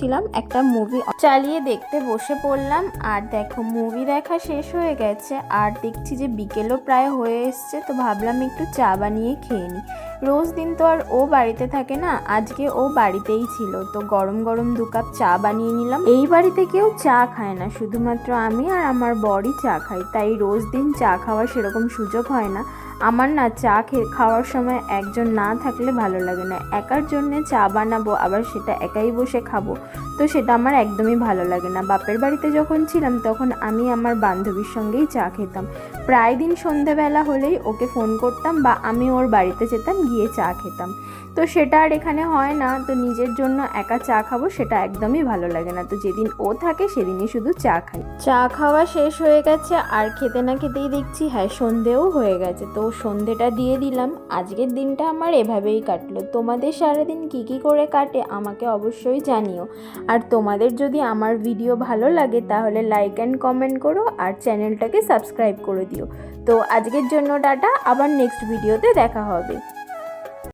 বসেছিলাম, একটা মুভি চালিয়ে দেখতে বসে পড়লাম। আর দেখো মুভি দেখা শেষ হয়ে গেছে আর দেখছি যে বিকেলও প্রায় হয়ে এসছে, তো ভাবলাম একটু চা বানিয়ে খেয়ে নিই। রোজ দিন তো আর ও বাড়িতে থাকে না, আজকে ও বাড়িতেই ছিল, তো গরম গরম 2 কাপ চা বানিয়ে নিলাম। এই বাড়িতে কেউ চা খায় না, শুধুমাত্র আমি আর আমার বরই চা খাই, তাই রোজ দিন চা খাওয়ার সেরকম সুযোগ হয় না। আমার না চা খাওয়ার সময় একজন না থাকলে ভালো লাগে না। একার জন্যে চা বানাবো আবার সেটা একাই বসে খাবো, তো সেটা আমার একদমই ভালো লাগে না। বাপের বাড়িতে যখন ছিলাম তখন আমি আমার বান্ধবীর সঙ্গেই চা খেতাম। প্রায় দিন সন্ধেবেলা হলেই ওকে ফোন করতাম বা আমি ওর বাড়িতে যেতাম, গিয়ে চা খেতাম। তো সেটা আর এখানে হয় না, তো নিজের জন্য একা চা খাবো সেটা একদমই ভালো লাগে না। তো যেদিন ও থাকে সেদিনই শুধু চা খাই। চা খাওয়া শেষ হয়ে গেছে আর খেতে না খেতেই দেখছি হ্যাঁ সন্ধেও হয়ে গেছে, তো সন্ধেটা দিয়ে দিলাম। আজকের দিনটা আমার এভাবেই কাটলো। তোমাদের সারাদিন কী করে কাটে আমাকে অবশ্যই জানিও। আর তোমাদের যদি আমার ভিডিও ভালো লাগে তাহলে লাইক অ্যান্ড কমেন্ট করো আর চ্যানেলটাকে সাবস্ক্রাইব করে দিও। তো আজকের জন্য টাটা, আবার নেক্সট ভিডিওতে দেখা হবে।